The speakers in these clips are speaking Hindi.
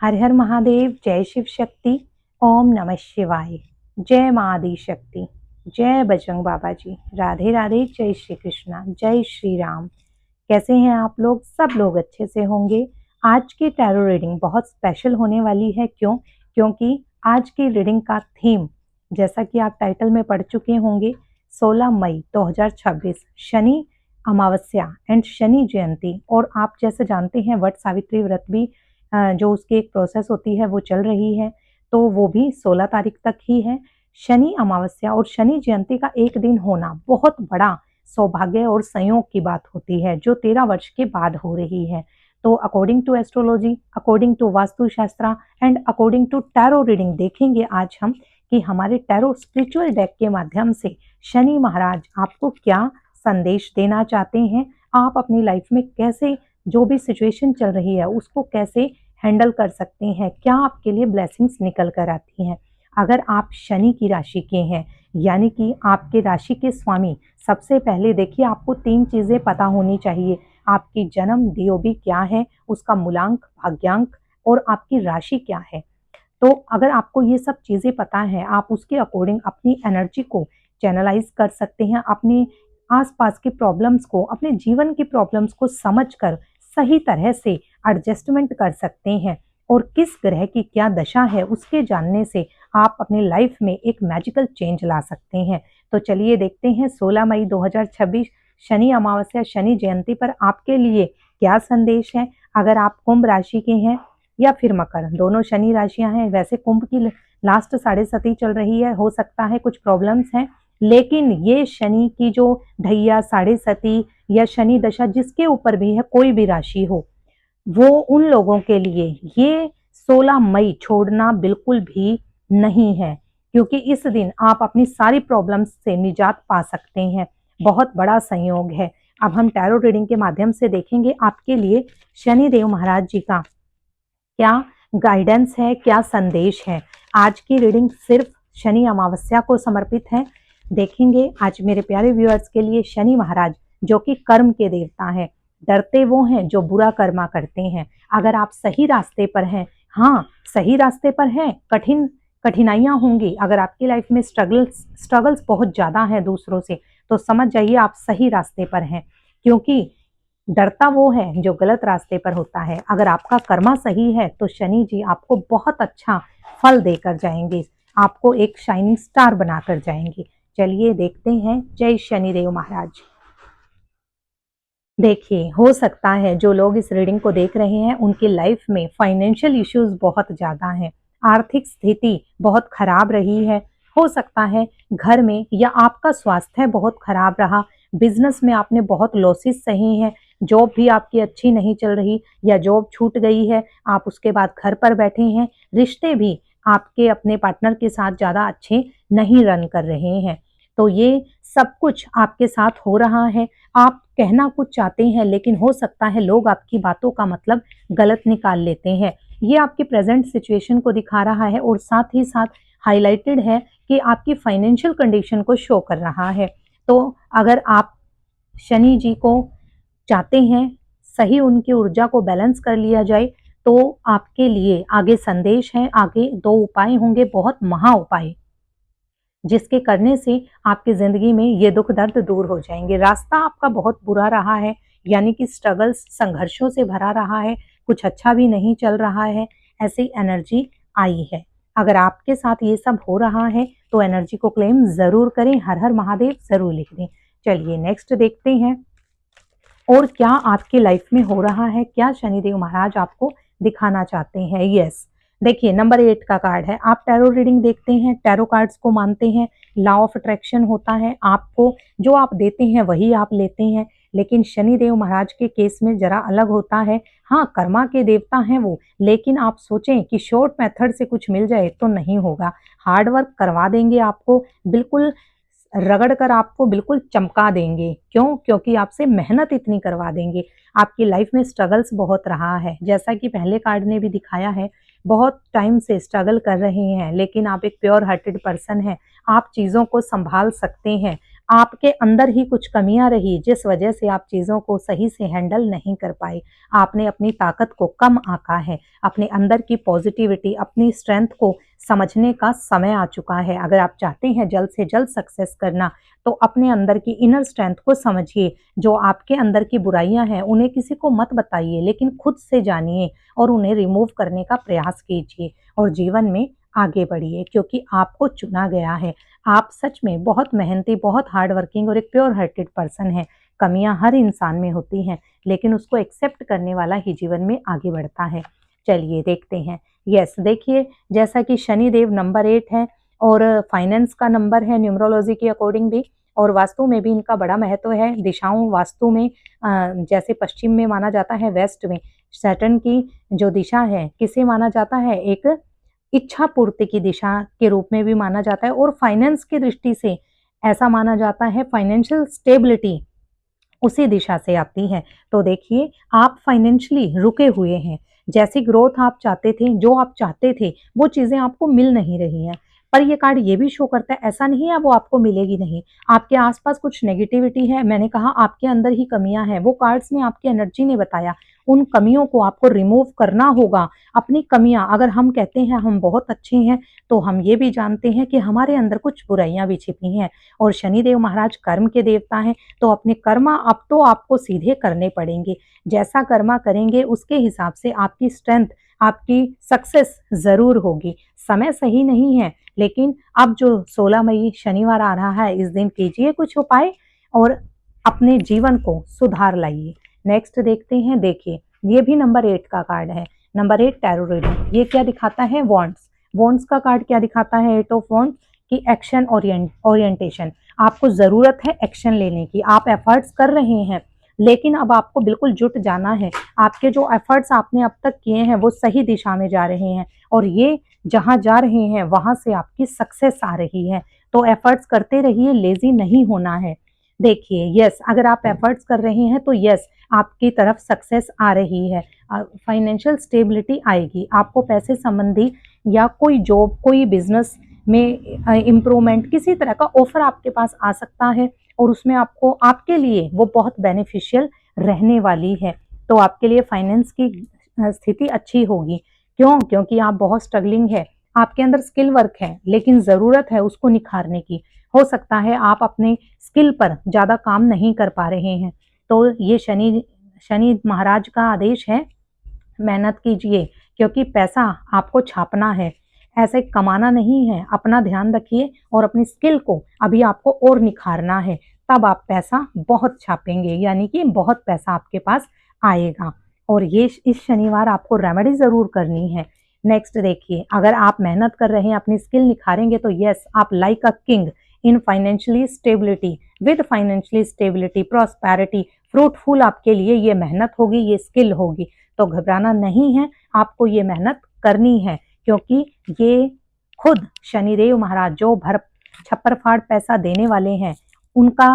हर हर महादेव, जय शिव शक्ति, ओम नमः शिवाय, जय माँ आदि शक्ति, जय बजरंग बाबा जी, राधे राधे, जय श्री कृष्णा, जय श्री राम। कैसे हैं आप लोग? सब लोग अच्छे से होंगे। आज की टैरो रीडिंग बहुत स्पेशल होने वाली है। क्यों? क्योंकि आज की रीडिंग का थीम, जैसा कि आप टाइटल में पढ़ चुके होंगे, 16 मई 2026 शनि अमावस्या एंड शनि जयंती। और आप जैसे जानते हैं वट सावित्री व्रत भी जो उसकी एक प्रोसेस होती है वो चल रही है, तो वो भी 16 तारीख तक ही है। शनि अमावस्या और शनि जयंती का एक दिन होना बहुत बड़ा सौभाग्य और संयोग की बात होती है, जो 13 वर्ष के बाद हो रही है। तो according to astrology, according to Vastushastra and according to tarot reading देखेंगे आज हम कि हमारे टैरो स्पिरिचुअल डेक के माध्यम से शनि महाराज आपको क्या संदेश देना चाहते हैं। आप अपनी लाइफ में कैसे, जो भी सिचुएशन चल रही है उसको कैसे हैंडल कर सकते हैं, क्या आपके लिए ब्लेसिंग्स निकल कर आती हैं। अगर आप शनि की राशि के हैं, यानी कि आपके राशि के स्वामी, सबसे पहले देखिए आपको 3 चीजें पता होनी चाहिए। आपकी जन्म DOB क्या है, उसका मूलांक, भाग्यांक और आपकी राशि क्या है। तो अगर आपको ये सब चीजें पता है, आप उसके अकॉर्डिंग अपनी एनर्जी को चैनलाइज कर सकते हैं, अपने आसपास की प्रॉब्लम्स को, अपने जीवन की प्रॉब्लम्स को समझकर सही तरह से एडजस्टमेंट कर सकते हैं। और किस ग्रह की क्या दशा है उसके जानने से आप अपनी लाइफ में एक मैजिकल चेंज ला सकते हैं। तो चलिए देखते हैं 16 मई 2026 शनि अमावस्या शनि जयंती पर आपके लिए क्या संदेश है। अगर आप कुंभ राशि के हैं या फिर मकर, दोनों शनि राशियां हैं। वैसे कुंभ की लास्ट 7.5 चल रही है, हो सकता है कुछ प्रॉब्लम्स हैं, लेकिन ये शनि की जो ढैया 7.5 या शनि दशा जिसके ऊपर भी है, कोई भी राशि हो, वो उन लोगों के लिए ये 16 मई छोड़ना बिल्कुल भी नहीं है, क्योंकि इस दिन आप अपनी सारी प्रॉब्लम्स से निजात पा सकते हैं। बहुत बड़ा संयोग है। अब हम टैरो रीडिंग के माध्यम से देखेंगे आपके लिए शनि देव महाराज जी का क्या गाइडेंस है, क्या संदेश है। आज की रीडिंग सिर्फ शनि अमावस्या को समर्पित है। देखेंगे आज मेरे प्यारे व्यूअर्स के लिए शनि महाराज, जो कि कर्म के देवता हैं, डरते वो हैं जो बुरा कर्मा करते हैं। अगर आप सही रास्ते पर हैं, हाँ सही रास्ते पर हैं, कठिनाइयां होंगी। अगर आपकी लाइफ में स्ट्रगल्स बहुत ज्यादा हैं दूसरों से, तो समझ जाइए आप सही रास्ते पर हैं, क्योंकि डरता वो है जो गलत रास्ते पर होता है। अगर आपका कर्मा सही है तो शनि जी आपको बहुत अच्छा फल देकर जाएंगे, आपको एक शाइनिंग स्टार बनाकर जाएंगे। चलिए देखते हैं। जय शनिदेव महाराज। देखिए, हो सकता है जो लोग इस रीडिंग को देख रहे हैं उनकी लाइफ में फाइनेंशियल इश्यूज बहुत ज्यादा हैं, आर्थिक स्थिति बहुत खराब रही है। हो सकता है घर में या आपका स्वास्थ्य बहुत खराब रहा, बिजनेस में आपने बहुत लॉसेस सही हैं, जॉब भी आपकी अच्छी नहीं चल रही या जॉब छूट गई है, आप उसके बाद घर पर बैठे हैं, रिश्ते भी आपके अपने पार्टनर के साथ ज्यादा अच्छे नहीं रन कर रहे हैं। तो ये सब कुछ आपके साथ हो रहा है। आप कहना कुछ चाहते हैं, लेकिन हो सकता है लोग आपकी बातों का मतलब गलत निकाल लेते हैं। ये आपकी प्रेजेंट सिचुएशन को दिखा रहा है और साथ ही साथ हाईलाइटेड है कि आपकी फाइनेंशियल कंडीशन को शो कर रहा है। तो अगर आप शनि जी को चाहते हैं सही उनकी ऊर्जा को बैलेंस कर लिया जाए, तो आपके लिए आगे संदेश है, आगे 2 उपाय होंगे, बहुत महा उपाय, जिसके करने से आपकी जिंदगी में ये दुख दर्द दूर हो जाएंगे। रास्ता आपका बहुत बुरा रहा है, यानी कि स्ट्रगल्स, संघर्षों से भरा रहा है, कुछ अच्छा भी नहीं चल रहा है, ऐसी एनर्जी आई है। अगर आपके साथ ये सब हो रहा है तो एनर्जी को क्लेम जरूर करें, हर हर महादेव जरूर लिख दें। चलिए नेक्स्ट देखते हैं और क्या आपकी लाइफ में हो रहा है, क्या शनिदेव महाराज आपको दिखाना चाहते हैं। यस, देखिए नंबर 8 का कार्ड है। आप टैरो रीडिंग देखते हैं, टैरो कार्ड्स को मानते हैं, लॉ ऑफ अट्रैक्शन होता है, आपको जो आप देते हैं वही आप लेते हैं। लेकिन शनिदेव महाराज के केस में जरा अलग होता है। हाँ, कर्मा के देवता हैं वो, लेकिन आप सोचें कि शॉर्ट मेथड से कुछ मिल जाए तो नहीं होगा। हार्ड वर्क करवा देंगे आपको, बिल्कुल रगड़ कर आपको बिल्कुल चमका देंगे। क्यों? क्योंकि आपसे मेहनत इतनी करवा देंगे। आपकी लाइफ में स्ट्रगल्स बहुत रहा है, जैसा कि पहले कार्ड ने भी दिखाया है, बहुत टाइम से स्ट्रगल कर रहे हैं, लेकिन आप एक प्योर हार्टेड पर्सन हैं, आप चीज़ों को संभाल सकते हैं। आपके अंदर ही कुछ कमियां रही जिस वजह से आप चीज़ों को सही से हैंडल नहीं कर पाए। आपने अपनी ताकत को कम आंका है, अपने अंदर की पॉजिटिविटी, अपनी स्ट्रेंथ को समझने का समय आ चुका है। अगर आप चाहते हैं जल्द से जल्द सक्सेस करना, तो अपने अंदर की इनर स्ट्रेंथ को समझिए। जो आपके अंदर की बुराइयां हैं उन्हें किसी को मत बताइए, लेकिन खुद से जानिए और उन्हें रिमूव करने का प्रयास कीजिए और जीवन में आगे बढ़िए, क्योंकि आपको चुना गया है। आप सच में बहुत मेहनती, बहुत हार्ड वर्किंग और एक प्योर हार्टेड पर्सन हैं। कमियां हर इंसान में होती हैं, लेकिन उसको एक्सेप्ट करने वाला ही जीवन में आगे बढ़ता है। चलिए देखते हैं। यस, देखिए, जैसा कि शनिदेव नंबर 8 है और फाइनेंस का नंबर है न्यूमरोलॉजी के अकॉर्डिंग भी, और वास्तु में भी इनका बड़ा महत्व है। दिशाओं वास्तु में जैसे पश्चिम में माना जाता है, वेस्ट में सैटर्न की जो दिशा है किसे माना जाता है, एक इच्छा पूर्ति की दिशा के रूप में भी माना जाता है, और फाइनेंस की दृष्टि से ऐसा माना जाता है फाइनेंशियल स्टेबिलिटी उसी दिशा से आती है। तो देखिए, आप फाइनेंशियली रुके हुए हैं। जैसी ग्रोथ आप चाहते थे, जो आप चाहते थे, वो चीज़ें आपको मिल नहीं रही हैं। पर ये कार्ड ये भी शो करता है, ऐसा नहीं है वो आपको मिलेगी नहीं। आपके आसपास कुछ नेगेटिविटी है, मैंने कहा आपके अंदर ही कमियां हैं, वो कार्ड्स ने, आपकी एनर्जी ने बताया। उन कमियों को आपको रिमूव करना होगा। अपनी कमियां, अगर हम कहते हैं हम बहुत अच्छे हैं, तो हम ये भी जानते हैं कि हमारे अंदर कुछ बुराइयां भी छिपी हैं। और शनिदेव महाराज कर्म के देवता हैं, तो अपने कर्मा अब तो आपको सीधे करने पड़ेंगे। जैसा कर्मा करेंगे उसके हिसाब से आपकी स्ट्रेंथ, आपकी सक्सेस जरूर होगी। समय सही नहीं है, लेकिन अब जो 16 मई शनिवार आ रहा है, इस दिन कीजिए कुछ उपाय और अपने जीवन को सुधार लाइए। नेक्स्ट देखते हैं। देखिए, ये भी नंबर 8 का कार्ड है। Number 8 tarot reading. ये क्या दिखाता है? वॉन्ड्स। वॉन्ड्स का कार्ड क्या दिखाता है? 8 ऑफ वॉन्ड्स की एक्शन ओरिएंटेशन। आपको जरूरत है एक्शन लेने की, आप एफर्ट्स कर रहे हैं, लेकिन अब आपको बिल्कुल जुट जाना है। आपके जो एफर्ट्स आपने अब तक किए हैं वो सही दिशा में जा रहे हैं, और ये जहां जा रहे हैं वहां से आपकी सक्सेस आ रही है। तो एफर्ट्स करते रहिए, लेजी नहीं होना है। देखिए, यस, अगर आप एफर्ट्स कर रहे हैं तो यस, आपकी तरफ सक्सेस आ रही है। फाइनेंशियल स्टेबिलिटी आएगी, आपको पैसे संबंधी या कोई जॉब, कोई बिजनेस में इम्प्रूवमेंट, किसी तरह का ऑफर आपके पास आ सकता है, और उसमें आपको, आपके लिए वो बहुत बेनिफिशियल रहने वाली है। तो आपके लिए फाइनेंस की स्थिति अच्छी होगी। क्यों? क्योंकि आप बहुत स्ट्रगलिंग है, आपके अंदर स्किल वर्क है, लेकिन ज़रूरत है उसको निखारने की। हो सकता है आप अपने स्किल पर ज़्यादा काम नहीं कर पा रहे हैं। तो ये शनि महाराज का आदेश है, मेहनत कीजिए, क्योंकि पैसा आपको छापना है, ऐसे कमाना नहीं है। अपना ध्यान रखिए और अपनी स्किल को अभी आपको और निखारना है, तब आप पैसा बहुत छापेंगे, यानी कि बहुत पैसा आपके पास आएगा। और ये इस शनिवार आपको रेमेडी ज़रूर करनी है। नेक्स्ट देखिए, अगर आप मेहनत कर रहे हैं, अपनी स्किल निखारेंगे, तो यस, आप like a king in financially stability, with financially stability, prosperity, fruitful आपके लिए ये मेहनत होगी, ये स्किल होगी। तो घबराना नहीं है, आपको ये मेहनत करनी है, क्योंकि ये खुद शनिदेव महाराज जो भर छप्पर फाड़ पैसा देने वाले हैं, उनका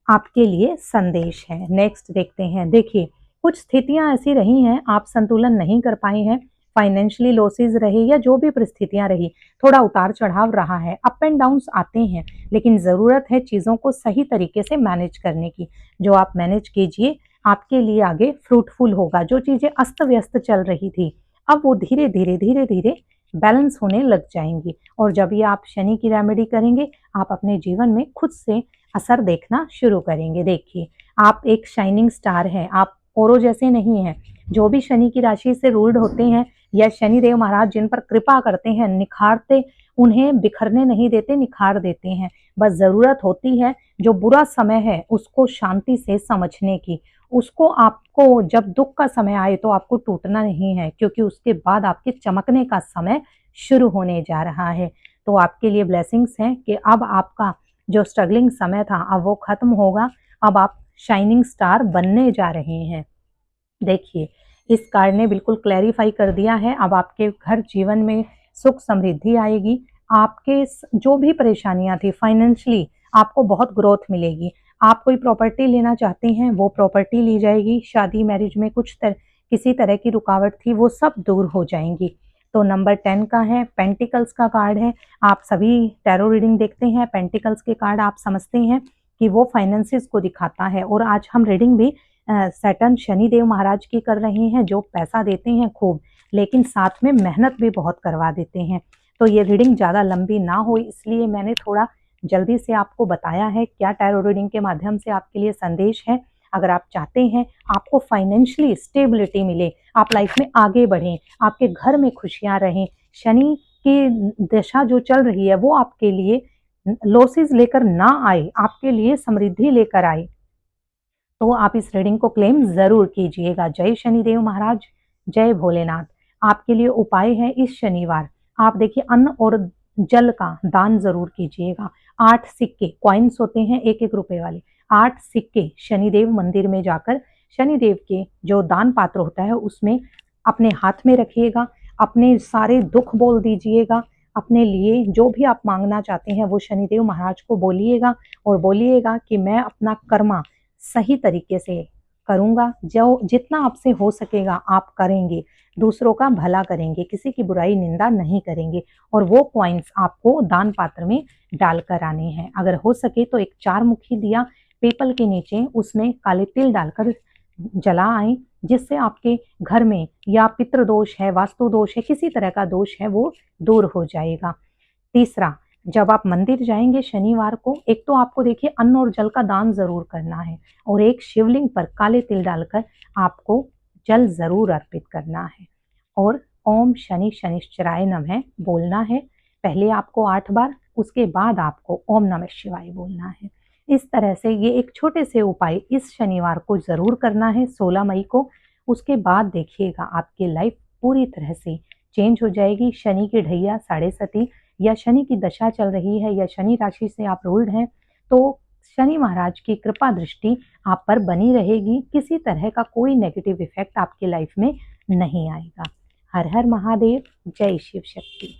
आपके लिए संदेश है। नेक्स्ट देखते हैं। देखिए, कुछ स्थितियां ऐसी रही हैं, आप संतुलन नहीं कर पाए हैं, फाइनेंशियली लॉसेस रहे या जो भी परिस्थितियां रही, थोड़ा उतार चढ़ाव रहा है, अप एंड डाउन्स आते हैं, लेकिन ज़रूरत है चीज़ों को सही तरीके से मैनेज करने की। जो आप मैनेज कीजिए, आपके लिए आगे फ्रूटफुल होगा। जो चीज़ें अस्त व्यस्त चल रही थी, अब वो धीरे धीरे बैलेंस होने लग जाएंगी। और जब ये आप शनि की रेमेडी करेंगे, आप अपने जीवन में खुद से असर देखना शुरू करेंगे। देखिए, आप एक शाइनिंग स्टार हैं, आप औरों जैसे नहीं हैं। जो भी शनि की राशि से रूल्ड होते हैं, या शनिदेव महाराज जिन पर कृपा करते हैं, निखारते, उन्हें बिखरने नहीं देते, निखार देते हैं। बस ज़रूरत होती है जो बुरा समय है उसको शांति से समझने की। उसको, आपको जब दुख का समय आए तो आपको टूटना नहीं है, क्योंकि उसके बाद आपके चमकने का समय शुरू होने जा रहा है। तो आपके लिए ब्लेसिंग्स हैं कि अब आपका जो स्ट्रगलिंग समय था, अब वो खत्म होगा। अब आप शाइनिंग स्टार बनने जा रहे हैं। देखिए, इस कार्ड ने बिल्कुल क्लैरिफाई कर दिया है, अब आपके घर जीवन में सुख समृद्धि आएगी। आपके जो भी परेशानियां थी फाइनेंशियली, आपको बहुत ग्रोथ मिलेगी। आप कोई प्रॉपर्टी लेना चाहते हैं, वो प्रॉपर्टी ली जाएगी। शादी मैरिज में किसी तरह की रुकावट थी, वो सब दूर हो जाएंगी। तो नंबर 10 का है, पेंटिकल्स का कार्ड है। आप सभी टैरो रीडिंग देखते हैं, पेंटिकल्स के कार्ड आप समझते हैं कि वो फाइनेंसिस को दिखाता है। और आज हम रीडिंग भी सैटर्न शनिदेव महाराज की कर रहे हैं, जो पैसा देते हैं खूब, लेकिन साथ में मेहनत भी बहुत करवा देते हैं। तो ये रीडिंग ज़्यादा लंबी ना हो, इसलिए मैंने थोड़ा जल्दी से आपको बताया है क्या टैरो रीडिंग के माध्यम से आपके लिए संदेश है। अगर आप चाहते हैं आपको फाइनेंशियली स्टेबिलिटी मिले, आप लाइफ में आगे बढ़ें, आपके घर में खुशियां रहें, शनि की दशा जो चल रही है वो आपके लिए लॉसेस लेकर ना आए, आपके लिए समृद्धि लेकर आए, तो आप इस रीडिंग को क्लेम जरूर कीजिएगा। जय शनिदेव महाराज, जय भोलेनाथ। आपके लिए उपाय है इस शनिवार, आप देखिए अन्न और जल का दान जरूर कीजिएगा। 8 सिक्के कॉइन्स होते हैं 1-1 रुपए वाले, 8 सिक्के शनिदेव मंदिर में जाकर शनिदेव के जो दान पात्र होता है उसमें अपने हाथ में रखिएगा, अपने सारे दुख बोल दीजिएगा, अपने लिए जो भी आप मांगना चाहते हैं वो शनिदेव महाराज को बोलिएगा, और बोलिएगा कि मैं अपना कर्मा सही तरीके से करूंगा, जो जितना आपसे हो सकेगा आप करेंगे, दूसरों का भला करेंगे, किसी की बुराई निंदा नहीं करेंगे, और वो कॉइन्स आपको दान पात्र में डालकर आने हैं। अगर हो सके तो एक 4 मुखी दिया पीपल के नीचे उसमें काले तिल डालकर जला आए, जिससे आपके घर में या पितृदोष है, वास्तु दोष है, किसी तरह का दोष है वो दूर हो जाएगा। तीसरा, जब आप मंदिर जाएंगे शनिवार को, एक तो आपको देखिए अन्न और जल का दान जरूर करना है, और एक शिवलिंग पर काले तिल डालकर आपको जल जरूर अर्पित करना है, और ओम शनि शनिश्चराय नमः बोलना है। पहले आपको 8 बार, उसके बाद आपको ओम नमः शिवाय बोलना है। इस तरह से ये एक छोटे से उपाय इस शनिवार को जरूर करना है, 16 मई को। उसके बाद देखिएगा आपकी लाइफ पूरी तरह से चेंज हो जाएगी। शनि की ढैया 7.5 या शनि की दशा चल रही है, या शनि राशि से आप रूल्ड हैं, तो शनि महाराज की कृपा दृष्टि आप पर बनी रहेगी, किसी तरह का कोई नेगेटिव इफेक्ट आपकी लाइफ में नहीं आएगा। हर हर महादेव, जय शिव शक्ति।